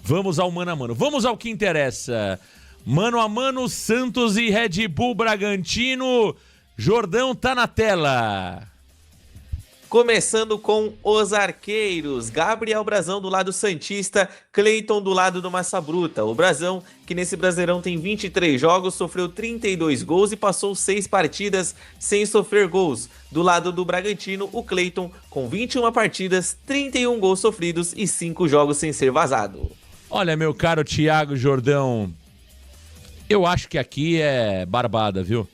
Vamos ao mano a mano. Vamos ao que interessa. Mano a mano, Santos e Red Bull Bragantino. Jordão tá na tela. Começando com os arqueiros, Gabriel Brazão do lado santista, Cleiton do lado do Massa Bruta. O Brazão, que nesse Brasileirão tem 23 jogos, sofreu 32 gols e passou 6 partidas sem sofrer gols. Do lado do Bragantino, o Cleiton, com 21 partidas, 31 gols sofridos e 5 jogos sem ser vazado. Olha, meu caro Thiago Jordão, eu acho que aqui é barbada, viu?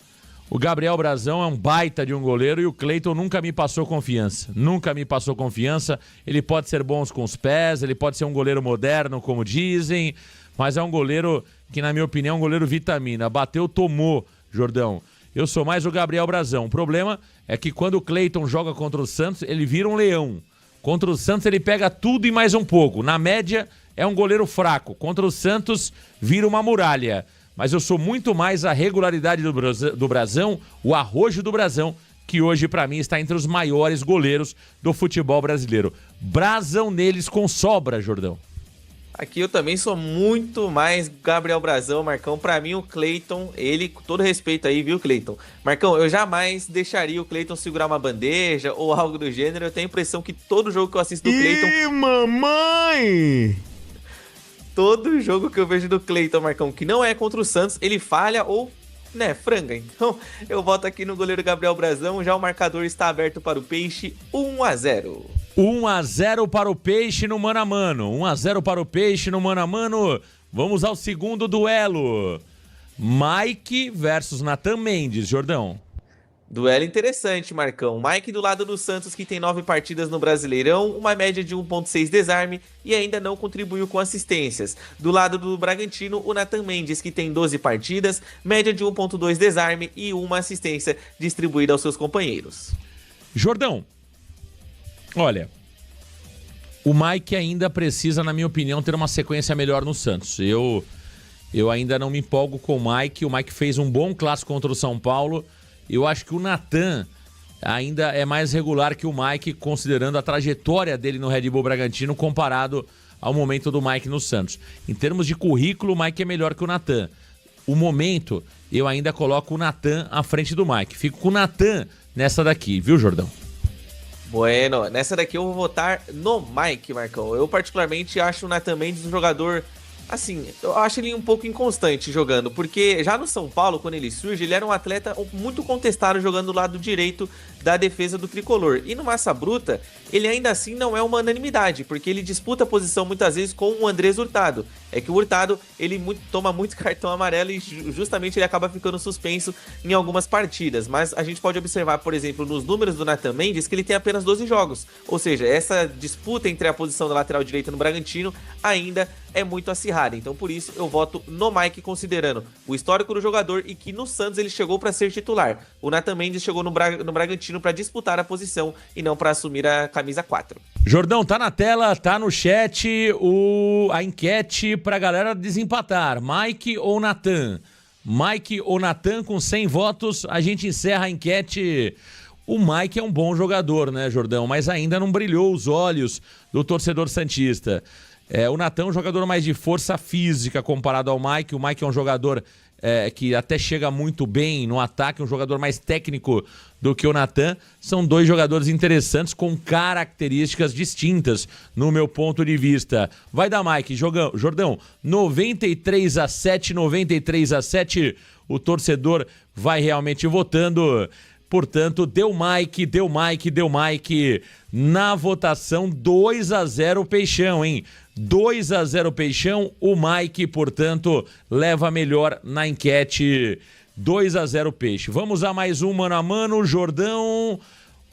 O Gabriel Brazão é um baita de um goleiro e o Cleiton nunca me passou confiança. Nunca me passou confiança. Ele pode ser bom com os pés, ele pode ser um goleiro moderno, como dizem, mas é um goleiro que, na minha opinião, é um goleiro vitamina. Bateu, tomou, Jordão. Eu sou mais o Gabriel Brazão. O problema é que quando o Cleiton joga contra o Santos, ele vira um leão. Contra o Santos ele pega tudo e mais um pouco. Na média, é um goleiro fraco. Contra o Santos, vira uma muralha. Mas eu sou muito mais a regularidade do Brazão, o arrojo do Brazão, que hoje pra mim está entre os maiores goleiros do futebol brasileiro. Brazão neles com sobra, Jordão. Aqui eu também sou muito mais Gabriel Brazão, Marcão. Pra mim o Cleiton, ele, com todo respeito aí, viu, Cleiton? Marcão, eu jamais deixaria o Cleiton segurar uma bandeja ou algo do gênero. Eu tenho a impressão que todo jogo que eu assisto do Cleiton... Ih, mamãe! Todo jogo que eu vejo do Cleiton, Marcão, que não é contra o Santos, ele falha ou, franga. Então, eu voto aqui no goleiro Gabriel Brazão. Já o marcador está aberto para o Peixe, 1-0. 1-0 para o Peixe no mano a mano. 1-0 para o Peixe no mano a mano. Vamos ao segundo duelo. Mike versus Nathan Mendes, Jordão. Duelo interessante, Marcão. Mike do lado do Santos, que tem 9 partidas no Brasileirão, uma média de 1.6 desarme e ainda não contribuiu com assistências. Do lado do Bragantino, o Nathan Mendes, que tem 12 partidas, média de 1.2 desarme e uma assistência distribuída aos seus companheiros. Jordão, olha, o Mike ainda precisa, na minha opinião, ter uma sequência melhor no Santos. Eu ainda não me empolgo com o Mike. O Mike fez um bom clássico contra o São Paulo. Eu acho que o Nathan ainda é mais regular que o Mike, considerando a trajetória dele no Red Bull Bragantino comparado ao momento do Mike no Santos. Em termos de currículo, o Mike é melhor que o Nathan. O momento, eu ainda coloco o Nathan à frente do Mike. Fico com o Nathan nessa daqui, viu, Jordão? Bueno, nessa daqui eu vou votar no Mike, Marcão. Eu particularmente acho o Nathan Mendes um jogador... Assim, eu acho ele um pouco inconstante jogando, porque já no São Paulo, quando ele surge, ele era um atleta muito contestado jogando do lado direito da defesa do Tricolor. E no Massa Bruta, ele ainda assim não é uma unanimidade, porque ele disputa a posição muitas vezes com o Andrés Hurtado. É que o Hurtado, ele toma muito cartão amarelo e justamente ele acaba ficando suspenso em algumas partidas. Mas a gente pode observar, por exemplo, nos números do Nathan Mendes, que ele tem apenas 12 jogos. Ou seja, essa disputa entre a posição da lateral direita no Bragantino ainda é muito acirrada. Então por isso eu voto no Mike, considerando o histórico do jogador e que no Santos ele chegou para ser titular. O Nathan Mendes chegou no Bragantino para disputar a posição e não para assumir a camisa 4. Jordão, tá na tela, tá no chat a enquete pra galera desempatar. Mike ou Nathan? Mike ou Nathan com 100 votos, a gente encerra a enquete. O Mike é um bom jogador, né, Jordão? Mas ainda não brilhou os olhos do torcedor santista. O Nathan é um jogador mais de força física comparado ao Mike. O Mike é um jogador que até chega muito bem no ataque, um jogador mais técnico do que o Nathan. São dois jogadores interessantes com características distintas, no meu ponto de vista. Vai dar Mike, Jordão, 93-7, 93-7, o torcedor vai realmente votando. Portanto, deu Mike. Na votação, 2-0 Peixão, hein? 2-0 Peixão, o Mike, portanto, leva melhor na enquete. 2-0 Peixe. Vamos a mais um mano a mano. Jordão,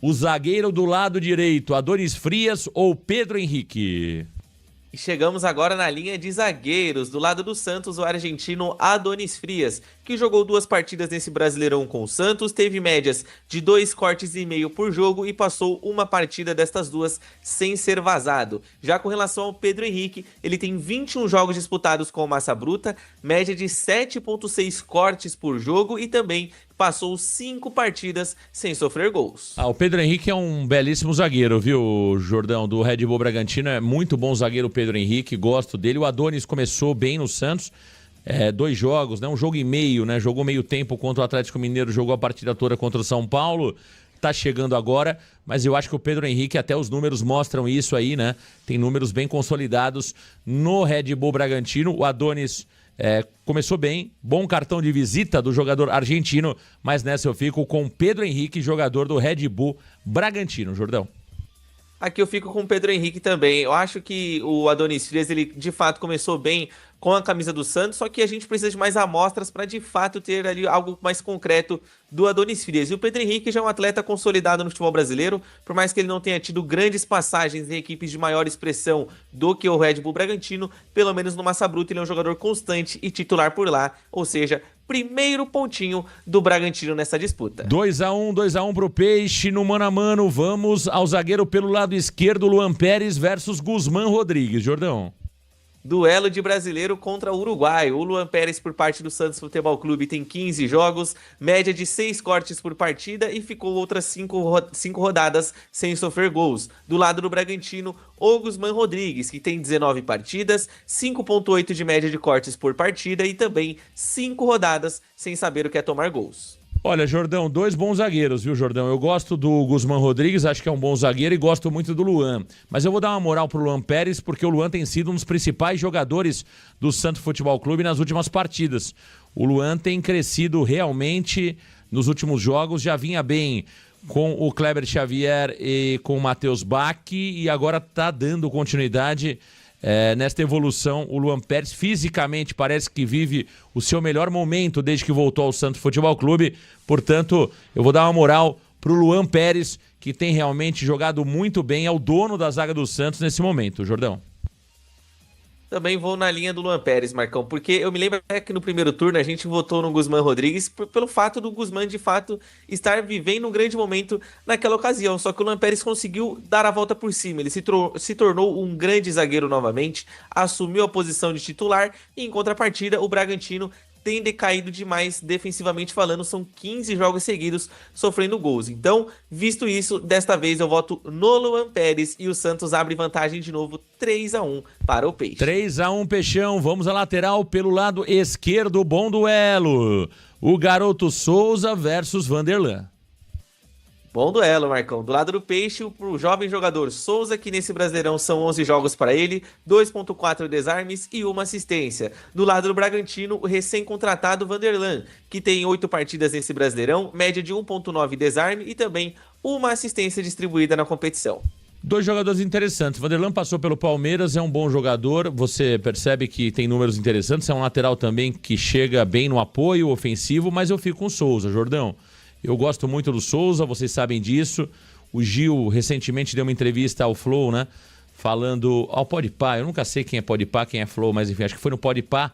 o zagueiro do lado direito, Adonis Frias ou Pedro Henrique? E chegamos agora na linha de zagueiros. Do lado do Santos, o argentino Adonis Frias, que jogou 2 partidas nesse Brasileirão com o Santos, teve médias de 2 cortes e meio por jogo e passou uma partida destas 2 sem ser vazado. Já com relação ao Pedro Henrique, ele tem 21 jogos disputados com o Massa Bruta, média de 7.6 cortes por jogo e também passou 5 partidas sem sofrer gols. O Pedro Henrique é um belíssimo zagueiro, viu, Jordão, do Red Bull Bragantino. É muito bom zagueiro o Pedro Henrique, gosto dele. O Adonis começou bem no Santos. 2 jogos, né? Um jogo e meio, né? Jogou meio tempo contra o Atlético Mineiro, jogou a partida toda contra o São Paulo. Tá chegando agora, mas eu acho que o Pedro Henrique, até os números mostram isso aí, né? Tem números bem consolidados no Red Bull Bragantino. O Adonis começou bem, bom cartão de visita do jogador argentino, mas nessa eu fico com o Pedro Henrique, jogador do Red Bull Bragantino, Jordão. Aqui eu fico com o Pedro Henrique também. Eu acho que o Adonis Frias, ele de fato começou bem com a camisa do Santos, só que a gente precisa de mais amostras para de fato ter ali algo mais concreto do Adonis Frias. E o Pedro Henrique já é um atleta consolidado no futebol brasileiro, por mais que ele não tenha tido grandes passagens em equipes de maior expressão do que o Red Bull Bragantino, pelo menos no Massa Bruta ele é um jogador constante e titular por lá, ou seja, primeiro pontinho do Bragantino nessa disputa. 2-1 pro Peixe no mano a mano. Vamos ao zagueiro pelo lado esquerdo, Luan Pérez versus Guzmán Rodrigues, Jordão. Duelo de brasileiro contra Uruguai. O Luan Pérez, por parte do Santos Futebol Clube, tem 15 jogos, média de 6 cortes por partida e ficou outras 5 rodadas sem sofrer gols. Do lado do Bragantino, o Guzmán Rodrigues, que tem 19 partidas, 5,8 de média de cortes por partida e também 5 rodadas sem saber o que é tomar gols. Olha, Jordão, 2 bons zagueiros, viu, Jordão? Eu gosto do Guzmán Rodrigues, acho que é um bom zagueiro e gosto muito do Luan. Mas eu vou dar uma moral pro Luan Pérez, porque o Luan tem sido um dos principais jogadores do Santos Futebol Clube nas últimas partidas. O Luan tem crescido realmente nos últimos jogos, já vinha bem com o Kleber Xavier e com o Matheus Bach e agora tá dando continuidade nesta evolução. O Luan Pérez fisicamente parece que vive o seu melhor momento desde que voltou ao Santos Futebol Clube. Portanto, eu vou dar uma moral pro Luan Pérez, que tem realmente jogado muito bem, é o dono da zaga do Santos nesse momento, Jordão. Também vou na linha do Luan Pérez, Marcão, porque eu me lembro que no primeiro turno a gente votou no Guzmán Rodrigues pelo fato do Guzmán, de fato, estar vivendo um grande momento naquela ocasião. Só que o Luan Pérez conseguiu dar a volta por cima. Ele se tornou um grande zagueiro novamente, assumiu a posição de titular e, em contrapartida, o Bragantino tem decaído demais defensivamente falando, são 15 jogos seguidos sofrendo gols. Então, visto isso, desta vez eu voto no Luan Pérez e o Santos abre vantagem de novo, 3-1 para o Peixe. 3-1 Peixão, vamos à lateral pelo lado esquerdo, bom duelo. O garoto Souza versus Vanderlan. Bom duelo, Marcão. Do lado do Peixe, o jovem jogador Souza, que nesse Brasileirão são 11 jogos para ele, 2,4 desarmes e 1 assistência. Do lado do Bragantino, o recém-contratado Vanderlan, que tem 8 partidas nesse Brasileirão, média de 1,9 desarme e também 1 assistência distribuída na competição. 2 jogadores interessantes. Vanderlan passou pelo Palmeiras, é um bom jogador. Você percebe que tem números interessantes. É um lateral também que chega bem no apoio ofensivo, mas eu fico com o Souza, Jordão. Eu gosto muito do Souza, vocês sabem disso. O Gil recentemente deu uma entrevista ao Flow, né? Falando ao Podpah. Eu nunca sei quem é Podpah, quem é Flow, mas enfim, acho que foi no Podpah.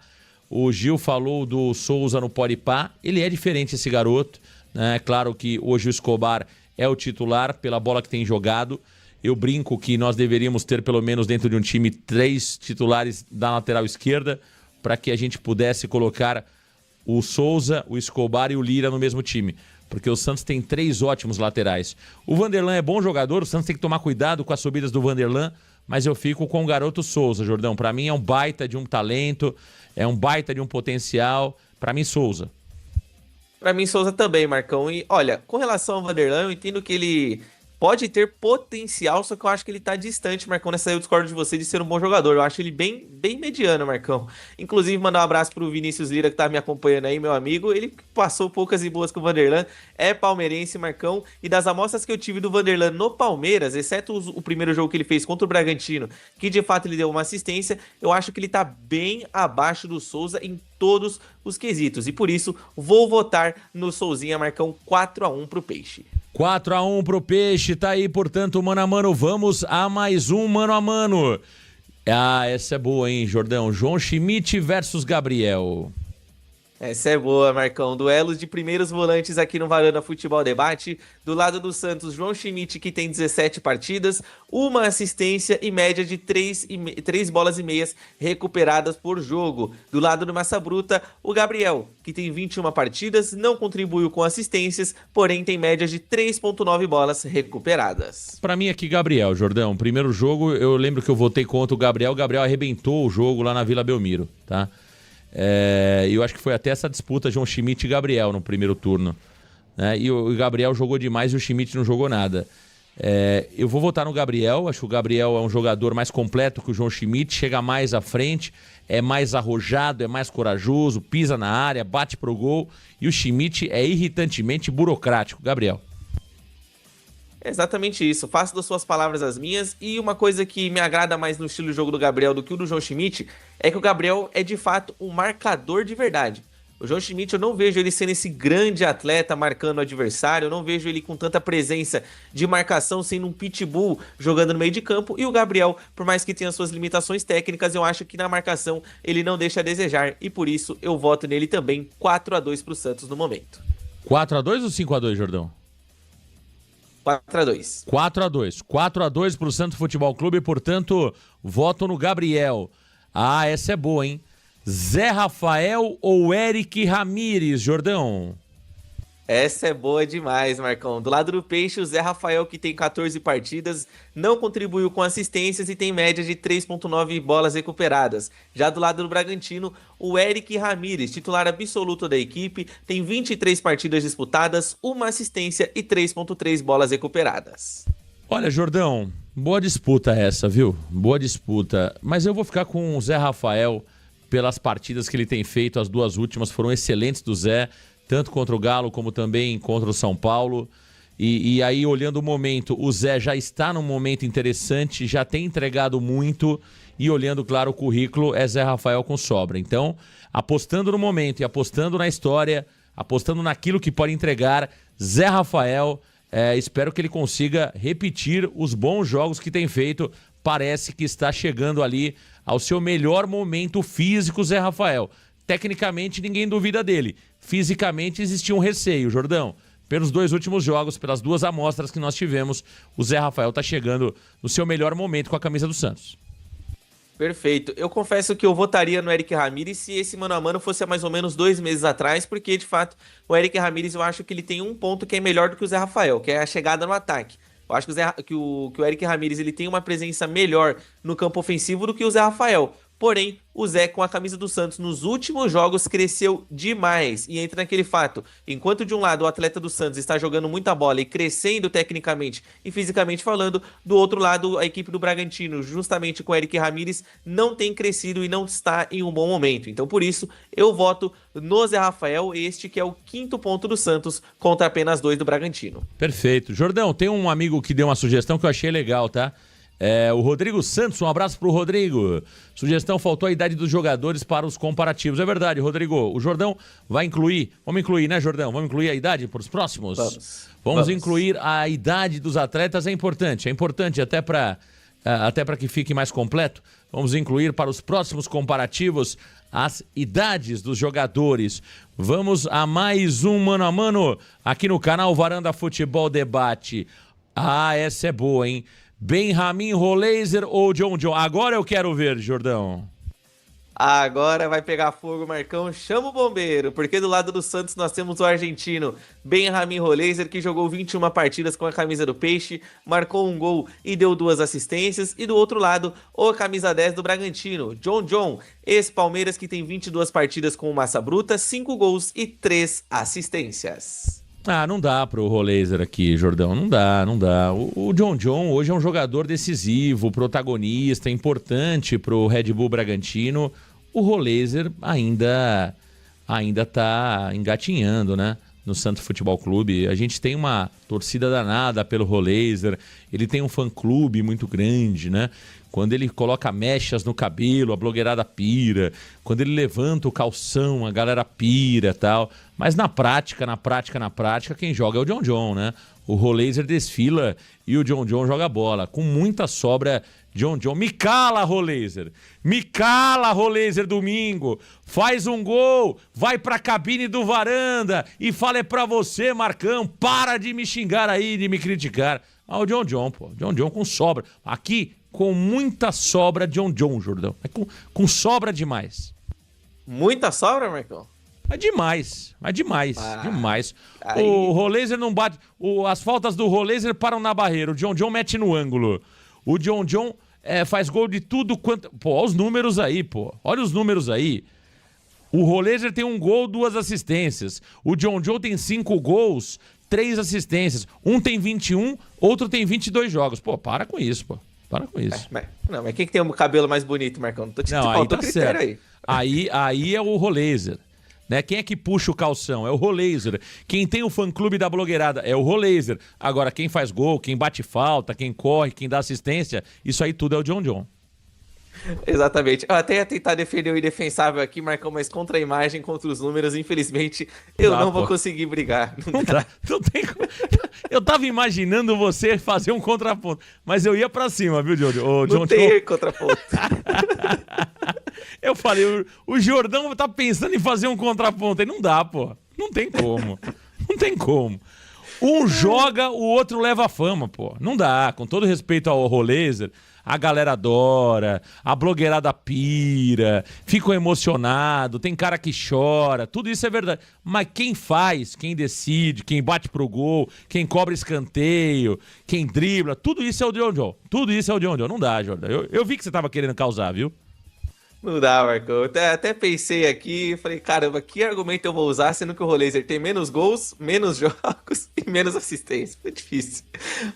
O Gil falou do Souza no Podpah. Ele é diferente, esse garoto, né? É claro que hoje o Escobar é o titular pela bola que tem jogado. Eu brinco que nós deveríamos ter pelo menos dentro de um time 3 titulares da lateral esquerda para que a gente pudesse colocar o Souza, o Escobar e o Lira no mesmo time. Porque o Santos tem 3 ótimos laterais. O Vanderlan é bom jogador, o Santos tem que tomar cuidado com as subidas do Vanderlan, mas eu fico com o garoto Souza, Jordão. Para mim é um baita de um talento, é um baita de um potencial. Para mim, Souza. Para mim, Souza também, Marcão. E olha, com relação ao Vanderlan, eu entendo que ele pode ter potencial, só que eu acho que ele tá distante, Marcão. Nessa aí eu discordo de você de ser um bom jogador. Eu acho ele bem mediano, Marcão. Inclusive, mandar um abraço pro Vinícius Lira, que tá me acompanhando aí, meu amigo. Ele passou poucas e boas com o Vanderlan. É palmeirense, Marcão. E das amostras que eu tive do Vanderlan no Palmeiras, exceto o primeiro jogo que ele fez contra o Bragantino, que de fato ele deu uma assistência, eu acho que ele tá bem abaixo do Souza em todos os quesitos. E por isso, vou votar no Souzinha, Marcão, 4-1 pro Peixe. 4-1 pro Peixe, tá aí, portanto, mano a mano. Vamos a mais um mano a mano. Ah, essa é boa, hein, Jordão? João Schmidt versus Gabriel. Essa é boa, Marcão. Duelos de primeiros volantes aqui no Varanda Futebol Debate. Do lado do Santos, João Schmidt, que tem 17 partidas, uma assistência e média de 3 bolas e meias recuperadas por jogo. Do lado do Massa Bruta, o Gabriel, que tem 21 partidas, não contribuiu com assistências, porém tem média de 3,9 bolas recuperadas. Pra mim aqui, Gabriel, Jordão, primeiro jogo, eu lembro que eu votei contra o Gabriel arrebentou o jogo lá na Vila Belmiro, tá? Eu acho que foi até essa disputa João Schmidt e Gabriel no primeiro turno, né? E o Gabriel jogou demais e o Schmidt não jogou nada. Eu vou votar no Gabriel, acho que o Gabriel é um jogador mais completo que o João Schmidt, chega mais à frente, é mais arrojado, é mais corajoso, pisa na área, bate pro gol, e o Schmidt é irritantemente burocrático. Gabriel. Exatamente isso, faço das suas palavras as minhas, e uma coisa que me agrada mais no estilo de jogo do Gabriel do que o do João Schmidt é que o Gabriel é de fato um marcador de verdade. O João Schmidt, eu não vejo ele sendo esse grande atleta marcando o adversário, eu não vejo ele com tanta presença de marcação, sendo um pitbull jogando no meio de campo, e o Gabriel, por mais que tenha suas limitações técnicas, eu acho que na marcação ele não deixa a desejar, e por isso eu voto nele também. 4-2 pro Santos no momento. 4-2 ou 5-2, Jordão? 4-2. 4-2. 4-2 pro Santos Futebol Clube, portanto, voto no Gabriel. Ah, essa é boa, hein? Zé Rafael ou Eric Ramírez, Jordão? Essa é boa demais, Marcão. Do lado do Peixe, o Zé Rafael, que tem 14 partidas, não contribuiu com assistências e tem média de 3,9 bolas recuperadas. Já do lado do Bragantino, o Eric Ramírez, titular absoluto da equipe, tem 23 partidas disputadas, uma assistência e 3,3 bolas recuperadas. Olha, Jordão, boa disputa essa, viu? Boa disputa. Mas eu vou ficar com o Zé Rafael pelas partidas que ele tem feito. As duas últimas foram excelentes do Zé, tanto contra o Galo como também contra o São Paulo. E aí, olhando o momento, o Zé já está num momento interessante, já tem entregado muito, e olhando, claro, o currículo, é Zé Rafael com sobra. Então, apostando no momento e apostando na história, apostando naquilo que pode entregar, Zé Rafael, espero que ele consiga repetir os bons jogos que tem feito. Parece que está chegando ali ao seu melhor momento físico, Zé Rafael. Tecnicamente, ninguém duvida dele. Fisicamente, existia um receio, Jordão. Pelos dois últimos jogos, pelas duas amostras que nós tivemos, o Zé Rafael está chegando no seu melhor momento com a camisa do Santos. Perfeito. Eu confesso que eu votaria no Eric Ramírez se esse mano a mano fosse há mais ou menos 2 meses atrás, porque, de fato, o Eric Ramírez, eu acho que ele tem um ponto que é melhor do que o Zé Rafael, que é a chegada no ataque. Eu acho que o Eric Ramírez ele tem uma presença melhor no campo ofensivo do que o Zé Rafael. Porém, o Zé, com a camisa do Santos nos últimos jogos, cresceu demais. E entra naquele fato: enquanto de um lado o atleta do Santos está jogando muita bola e crescendo tecnicamente e fisicamente falando, do outro lado a equipe do Bragantino, justamente com o Eric Ramírez, não tem crescido e não está em um bom momento. Então, por isso, eu voto no Zé Rafael, este que é o 5º ponto do Santos contra apenas 2 do Bragantino. Perfeito. Jordão, tem um amigo que deu uma sugestão que eu achei legal, tá? O Rodrigo Santos, um abraço pro Rodrigo. Sugestão: faltou a idade dos jogadores para os comparativos. É verdade, Rodrigo. O Jordão vai incluir. Vamos incluir, né, Jordão? Vamos incluir a idade para os próximos? Vamos incluir a idade dos atletas. É importante até para que fique mais completo. Vamos incluir para os próximos comparativos as idades dos jogadores. Vamos a mais um mano a mano aqui no canal Varanda Futebol Debate. Ah, essa é boa, hein? Benjamin Roleiser ou John John? Agora eu quero ver, Jordão. Agora vai pegar fogo, Marcão. Chama o bombeiro, porque do lado do Santos nós temos o argentino Benjamin Roleiser, que jogou 21 partidas com a camisa do Peixe, marcou um gol e deu 2 assistências. E do outro lado, o camisa 10 do Bragantino, John John, ex-Palmeiras, que tem 22 partidas com o Massa Bruta, 5 gols e 3 assistências. Ah, não dá pro Roleiser aqui, Jordão, não dá. O John John hoje é um jogador decisivo, protagonista, importante pro Red Bull Bragantino. O Roleiser ainda tá engatinhando, né, no Santos Futebol Clube. A gente tem uma torcida danada pelo Roleiser, ele tem um fã-clube muito grande, né? Quando ele coloca mechas no cabelo, a blogueirada pira. Quando ele levanta o calção, a galera pira e tal. Mas na prática, quem joga é o John John, né? O Roleiser desfila e o John John joga bola. Com muita sobra John, me cala, Roleiser. Me cala, Roleiser, domingo. Faz um gol, vai pra cabine do Varanda e fala é pra você, Marcão. Para de me xingar aí, de me criticar. Ah, o John, pô. John com sobra. Aqui, com muita sobra, John, Jordão. É com sobra demais. Muita sobra, Marcão? É demais. Demais. Aí... O Roleiser não bate... As faltas do Roleiser param na barreira. O John mete no ângulo. O John faz gol de tudo quanto... Pô, olha os números aí, pô. Olha os números aí. O Roleiser tem 1 gol, 2 assistências. O John tem 5 gols, 3 assistências. Um tem 21, outro tem 22 jogos. Pô, para com isso, pô. Para com isso. Mas quem que tem o cabelo mais bonito, Marcão? Não, aí tá certo. Aí é o Roleiser. Né? Quem é que puxa o calção? É o Roleiser. Quem tem o fã-clube da blogueirada é o Roleiser. Agora, quem faz gol, quem bate falta, quem corre, quem dá assistência, isso aí tudo é o John. Exatamente. Eu até ia tentar defender o indefensável aqui, Marcão, mas contra a imagem, contra os números, infelizmente, eu não vou conseguir brigar. Não tem como. Eu tava imaginando você fazer um contraponto, mas eu ia pra cima, viu, John? Não tem contraponto. Eu falei, o Jordão tá pensando em fazer um contraponto aí. Não dá, pô. Não tem como. Não tem como. Um joga, o outro leva a fama, pô. Não dá. Com todo respeito ao Roleiser, a galera adora, a blogueirada pira, ficam emocionados, tem cara que chora, tudo isso é verdade. Mas quem faz, quem decide, quem bate pro gol, quem cobra escanteio, quem dribla, tudo isso é o John. Tudo isso é o John. Não dá, Jordão. Eu vi que você tava querendo causar, viu? Não dá, Marcão. Eu até pensei aqui, falei, caramba, que argumento eu vou usar, sendo que o Roleiser tem menos gols, menos jogos e menos assistência. Foi difícil.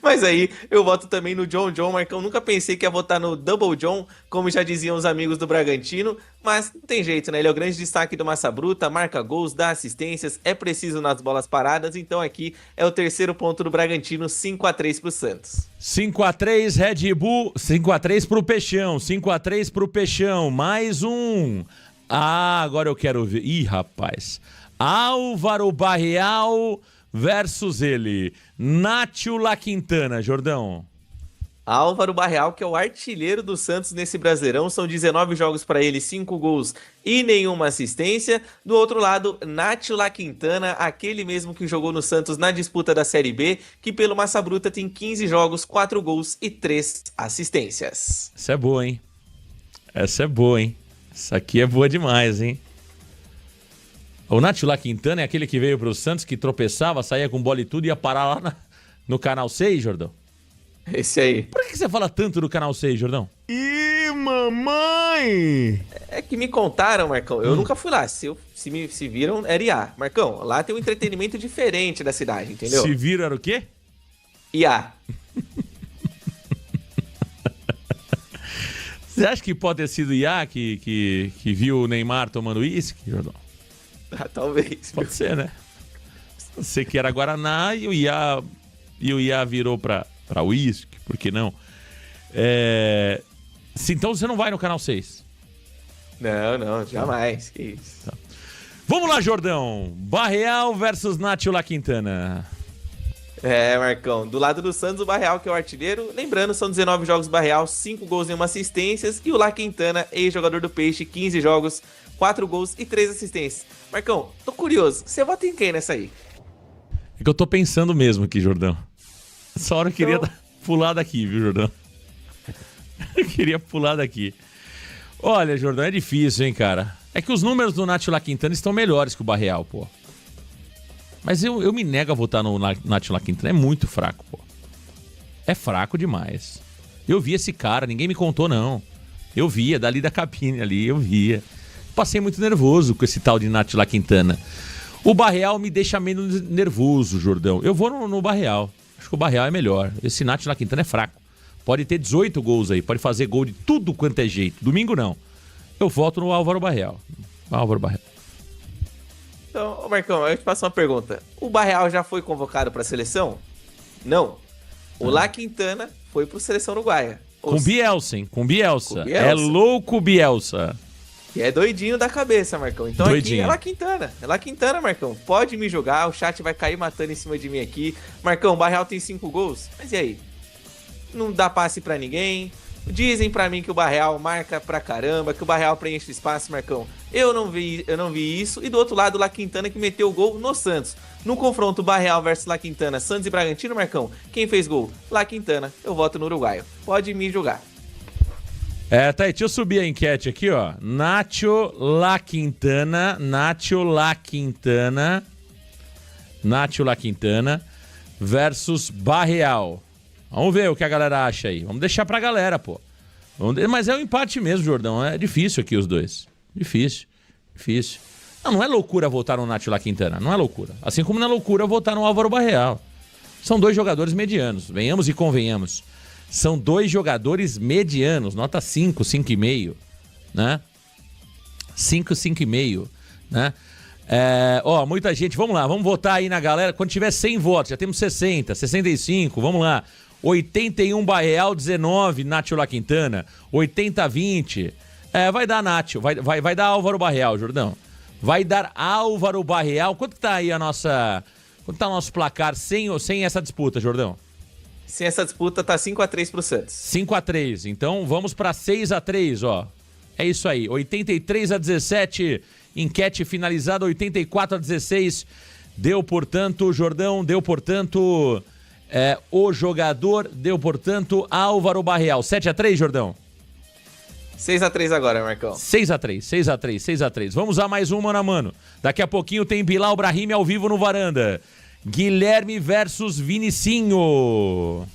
Mas aí, eu voto também no John, Marcão. Nunca pensei que ia votar no Double John, como já diziam os amigos do Bragantino, mas não tem jeito, né? Ele é o grande destaque do Massa Bruta, marca gols, dá assistências, é preciso nas bolas paradas, então aqui é o terceiro ponto do Bragantino, 5-3 pro Santos. 5-3, Red Bull, 5-3 pro Peixão, 5-3 pro Peixão, mais um. Ah, agora eu quero ver. Ih, rapaz. Álvaro Barreal versus ele, Nátio La Quintana, Jordão. Álvaro Barreal, que é o artilheiro do Santos nesse Brasileirão, são 19 jogos para ele, 5 gols e nenhuma assistência. Do outro lado, Nátio La Quintana, aquele mesmo que jogou no Santos na disputa da Série B, que pelo Massa Bruta tem 15 jogos, 4 gols e 3 assistências. Essa é boa, hein? Essa aqui é boa demais, hein? O Nátio La Quintana é aquele que veio pro Santos, que tropeçava, saía com bola e tudo e ia parar lá no Canal 6, Jordão? Esse aí. Por que você fala tanto do Canal 6, Jordão? Ih, mamãe! É que me contaram, Marcão. Eu nunca fui lá. Se viram, era IA. Marcão, lá tem um entretenimento diferente da cidade, entendeu? Se viram era o quê? IA. Você acha que pode ter sido IA que viu o Neymar tomando uísque, Jordão? Ah, talvez. Pode ser, né? Você que era Guaraná e o IA virou pra uísque, por que não? Então você não vai no Canal 6? Não, jamais. Que isso. Tá. Vamos lá, Jordão. Barreal versus Nátio La Quintana. Marcão. Do lado do Santos, o Barreal, que é o artilheiro. Lembrando, são 19 jogos do Barreal, 5 gols e 1 assistência. E o La Quintana, ex-jogador do Peixe, 15 jogos, 4 gols e 3 assistências. Marcão, tô curioso. Você vota em quem nessa aí? É que eu tô pensando mesmo aqui, Jordão. Essa hora eu queria pular daqui, viu, Jordão? Eu queria pular daqui. Olha, Jordão, é difícil, hein, cara? É que os números do Nátio La Quintana estão melhores que o Barreal, pô. Mas eu me nego a votar no Nátio La Quintana. É muito fraco, pô. É fraco demais. Eu vi esse cara, ninguém me contou, não. Eu via, dali da cabine ali, eu via. Passei muito nervoso com esse tal de Nátio La Quintana. O Barreal me deixa menos nervoso, Jordão. Eu vou no Barreal. Acho que o Barreal é melhor. Esse Nátio La Quintana é fraco. Pode ter 18 gols aí, pode fazer gol de tudo quanto é jeito. Domingo não. Eu voto no Álvaro Barreal. Então, Marcão, eu te passo uma pergunta. O Barreal já foi convocado para a seleção? Não. O La Quintana foi para a seleção uruguaia. Com Bielsa. É louco Bielsa. E é doidinho da cabeça, Marcão. Então doidinho. Aqui é La Quintana, Marcão. Pode me jogar, o chat vai cair matando em cima de mim aqui. Marcão, o Barreal tem 5 gols. Mas e aí? Não dá passe pra ninguém, Dizem pra mim que o Barreal marca pra caramba, que o Barreal preenche espaço, Marcão. Eu não vi isso. E do outro lado, o La Quintana que meteu o gol no Santos. No confronto Barreal versus La Quintana, Santos e Bragantino, Marcão, quem fez gol? La Quintana. Eu voto no uruguaio. Pode me julgar. Tá aí, deixa eu subir a enquete aqui, ó. Nacho La Quintana versus Barreal. Vamos ver o que a galera acha aí. Vamos deixar pra galera, pô. Mas é um empate mesmo, Jordão. É difícil aqui os dois. Difícil. Não é loucura votar no Nacho La Quintana. Não é loucura. Assim como não é loucura votar no Álvaro Barreal. São dois jogadores medianos. Venhamos e convenhamos. São dois jogadores medianos. Nota 5, 5,5. Né? 5, 5,5. Né? Muita gente. Vamos lá. Vamos votar aí na galera. Quando tiver 100 votos. Já temos 60, 65. Vamos lá. 81 Barreal, 19 Nacho La Quintana. 80-20. Vai dar Nacho. Vai dar Álvaro Barreal, Jordão. Vai dar Álvaro Barreal. Quanto que tá aí quanto tá o nosso placar sem essa disputa, Jordão? Sem essa disputa tá 5-3 pro Santos. 5-3. Então vamos pra 6-3, ó. É isso aí. 83-17. Enquete finalizada. 84-16. Deu, portanto, Jordão. Deu, portanto, o jogador. Deu, portanto, Álvaro Barreal. 7-3, Jordão? 6-3 agora, Marcão. 6-3. Vamos a mais um mano a mano. Daqui a pouquinho tem Bilal Brahimi ao vivo no Varanda. Guilherme versus Vinicinho.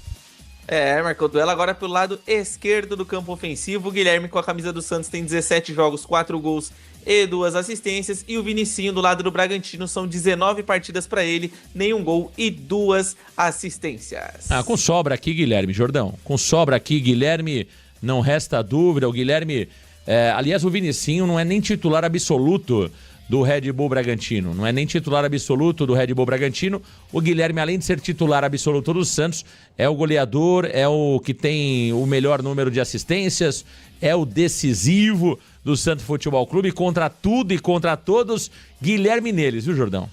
Marcão, duelo agora pelo lado esquerdo do campo ofensivo. O Guilherme com a camisa do Santos tem 17 jogos, 4 gols e 2 assistências. E o Vinicinho do lado do Bragantino são 19 partidas para ele, nenhum gol e 2 assistências. Com sobra aqui, Guilherme, Jordão. Com sobra aqui, Guilherme, não resta dúvida. O Guilherme, aliás, o Vinicinho não é nem titular absoluto do Red Bull Bragantino. Não é nem titular absoluto do Red Bull Bragantino. O Guilherme, além de ser titular absoluto do Santos, é o goleador, é o que tem o melhor número de assistências, é o decisivo do Santos Futebol Clube. Contra tudo e contra todos, Guilherme neles, viu, Jordão?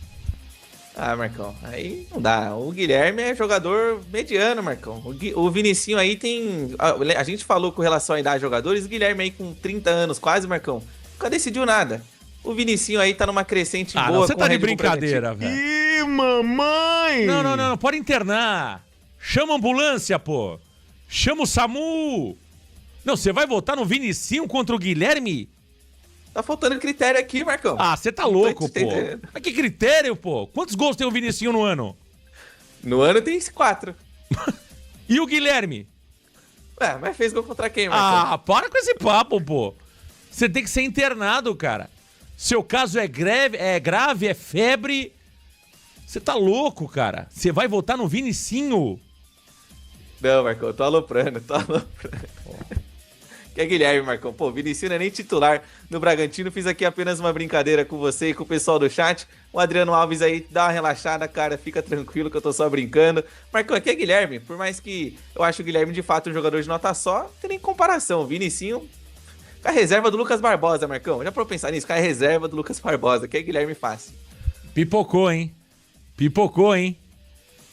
Marcão, aí não dá. O Guilherme é jogador mediano, Marcão. O Vinicinho aí tem... A gente falou com relação à idade de jogadores, o Guilherme aí com 30 anos quase, Marcão, nunca decidiu nada. O Vinicinho aí tá numa crescente boa. Não, você tá de brincadeira, velho. Ih, mamãe! Não, pode internar. Chama a ambulância, pô. Chama o SAMU. Não, você vai votar no Vinicinho contra o Guilherme? Tá faltando critério aqui, Marcão. Você tá louco, pô. Mas que critério, pô? Quantos gols tem o Vinicinho no ano? No ano tem 4. E o Guilherme? Mas fez gol contra quem, Marcão? Para com esse papo, pô. Você tem que ser internado, cara. Seu caso é grave, é febre. Você tá louco, cara. Você vai votar no Vinicinho? Não, Marcão, eu tô aloprando. Que é Guilherme, Marcão. Pô, Vinicinho não é nem titular no Bragantino. Fiz aqui apenas uma brincadeira com você e com o pessoal do chat. O Adriano Alves aí dá uma relaxada, cara. Fica tranquilo que eu tô só brincando. Marcão, aqui é Guilherme. Por mais que eu acho o Guilherme de fato um jogador de nota só, não tem nem comparação. Vinicinho... Com a reserva do Lucas Barbosa, Marcão. Já pra eu pensar nisso, com a reserva do Lucas Barbosa, que é Guilherme fácil. Pipocou, hein?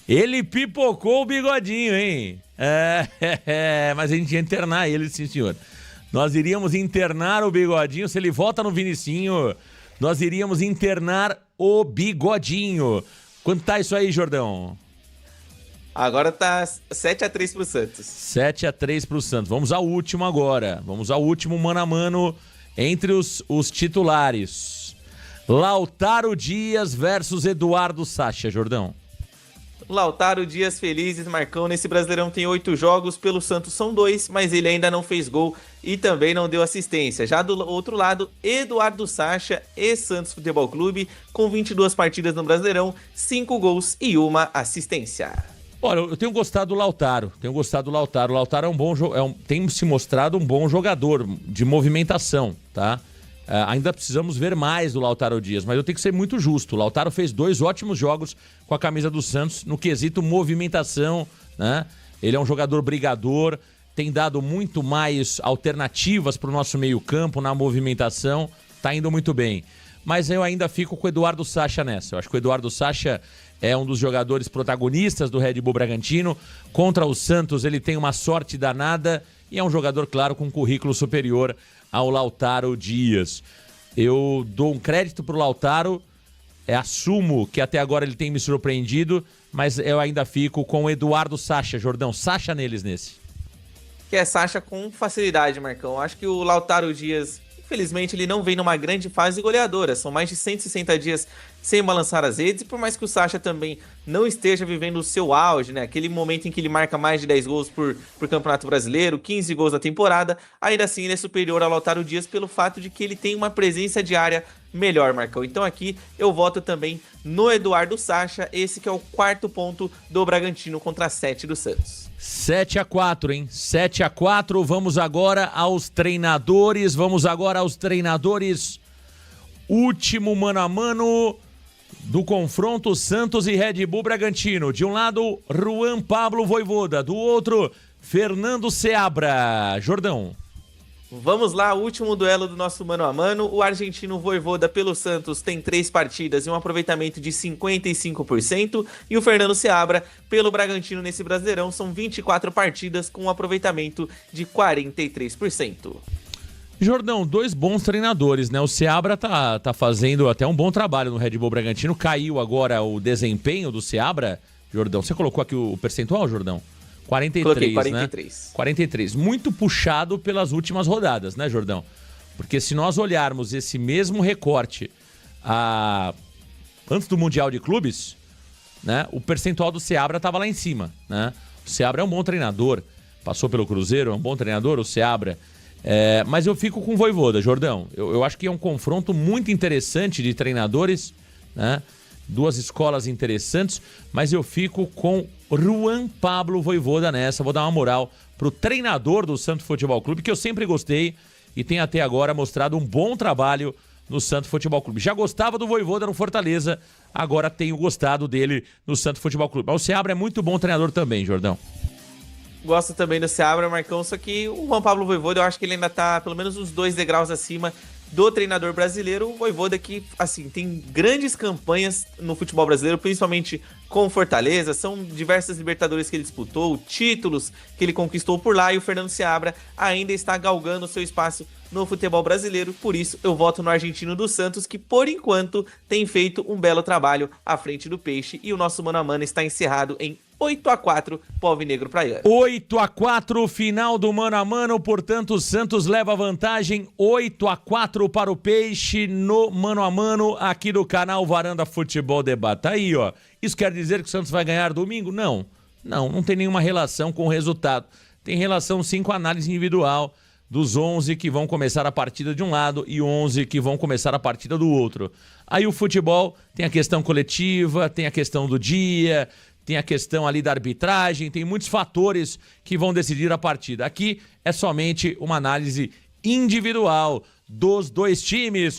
Ele pipocou o bigodinho, hein? Mas a gente ia internar ele, sim, senhor. Nós iríamos internar o bigodinho. Se ele vota no Vinicinho, nós iríamos internar o bigodinho. Quanto tá isso aí, Jordão? Agora tá 7-3 pro Santos. 7-3 pro Santos. Vamos ao último agora. Vamos ao último mano a mano entre os titulares. Lautaro Dias versus Eduardo Sacha, Jordão. Lautaro Dias felizes, Marcão. Nesse Brasileirão tem 8 jogos, pelo Santos são 2, mas ele ainda não fez gol e também não deu assistência. Já do outro lado, Eduardo Sacha e Santos Futebol Clube, com 22 partidas no Brasileirão, 5 gols e 1 assistência. Olha, eu tenho gostado do Lautaro. O Lautaro é um bom tem se mostrado um bom jogador de movimentação, tá? Ainda precisamos ver mais do Lautaro Dias, mas eu tenho que ser muito justo. O Lautaro fez 2 ótimos jogos com a camisa do Santos no quesito movimentação, né? Ele é um jogador brigador, tem dado muito mais alternativas para o nosso meio-campo na movimentação, tá indo muito bem. Mas eu ainda fico com o Eduardo Sacha nessa. Eu acho que o Eduardo Sacha é um dos jogadores protagonistas do Red Bull Bragantino. Contra o Santos ele tem uma sorte danada e é um jogador, claro, com um currículo superior ao Lautaro Dias. Eu dou um crédito pro Lautaro, assumo que até agora ele tem me surpreendido, mas eu ainda fico com o Eduardo Sacha, Jordão. Sacha neles nesse. Que é Sacha com facilidade, Marcão. Acho que o Lautaro Dias, infelizmente, ele não vem numa grande fase goleadora. São mais de 160 dias sem balançar as redes. E por mais que o Sacha também não esteja vivendo o seu auge, né? Aquele momento em que ele marca mais de 10 gols por Campeonato Brasileiro, 15 gols na temporada, ainda assim ele é superior ao Lautaro Dias pelo fato de que ele tem uma presença diária melhor, Marcão. Então aqui eu voto também no Eduardo Sacha, esse que é o quarto ponto do Bragantino contra a 7 do Santos. 7-4, hein? 7-4. Vamos agora aos treinadores. Último mano a mano do confronto Santos e Red Bull Bragantino. De um lado, Juan Pablo Vojvoda. Do outro, Fernando Seabra. Jordão. Vamos lá, último duelo do nosso mano a mano. O argentino Vojvoda pelo Santos tem 3 partidas e um aproveitamento de 55%. E o Fernando Seabra pelo Bragantino nesse Brasileirão são 24 partidas com um aproveitamento de 43%. Jordão, 2 bons treinadores, né? O Seabra tá fazendo até um bom trabalho no Red Bull Bragantino. Caiu agora o desempenho do Seabra. Jordão, você colocou aqui o percentual, Jordão? 43, coloquei 43. Né? 43. Muito puxado pelas últimas rodadas, né, Jordão? Porque se nós olharmos esse mesmo recorte antes do Mundial de Clubes, né, o percentual do Seabra estava lá em cima, né? O Seabra é um bom treinador, passou pelo Cruzeiro, é um bom treinador, o Seabra. Mas eu fico com o Vojvoda, Jordão. Eu acho que é um confronto muito interessante de treinadores, né? 2 escolas interessantes, mas eu fico com Juan Pablo Vojvoda nessa. Vou dar uma moral pro treinador do Santos Futebol Clube, que eu sempre gostei e tem até agora mostrado um bom trabalho no Santos Futebol Clube. Já gostava do Vojvoda no Fortaleza, agora tenho gostado dele no Santos Futebol Clube. Mas o Seabra é muito bom treinador também, Jordão. Gosto também do Seabra, Marcão, só que o Juan Pablo Vojvoda, eu acho que ele ainda tá pelo menos uns 2 degraus acima do treinador brasileiro. O Vojvoda que, assim, tem grandes campanhas no futebol brasileiro, principalmente com o Fortaleza, são diversas Libertadores que ele disputou, títulos que ele conquistou por lá, e o Fernando Seabra ainda está galgando o seu espaço no futebol brasileiro. Por isso eu voto no argentino do Santos, que por enquanto tem feito um belo trabalho à frente do Peixe, e o nosso mano a mano está encerrado em 8-4 pro Alvinegro Praiano. 8-4, final do mano a mano, portanto o Santos leva vantagem, 8-4 para o Peixe no mano a mano aqui do canal Varanda Futebol Debate. Tá aí, ó. Isso quer dizer que o Santos vai ganhar domingo? Não tem nenhuma relação com o resultado. Tem relação sim com a análise individual dos 11 que vão começar a partida de um lado e 11 que vão começar a partida do outro. Aí o futebol tem a questão coletiva, tem a questão do dia, tem a questão ali da arbitragem, tem muitos fatores que vão decidir a partida. Aqui é somente uma análise individual dos 2 times.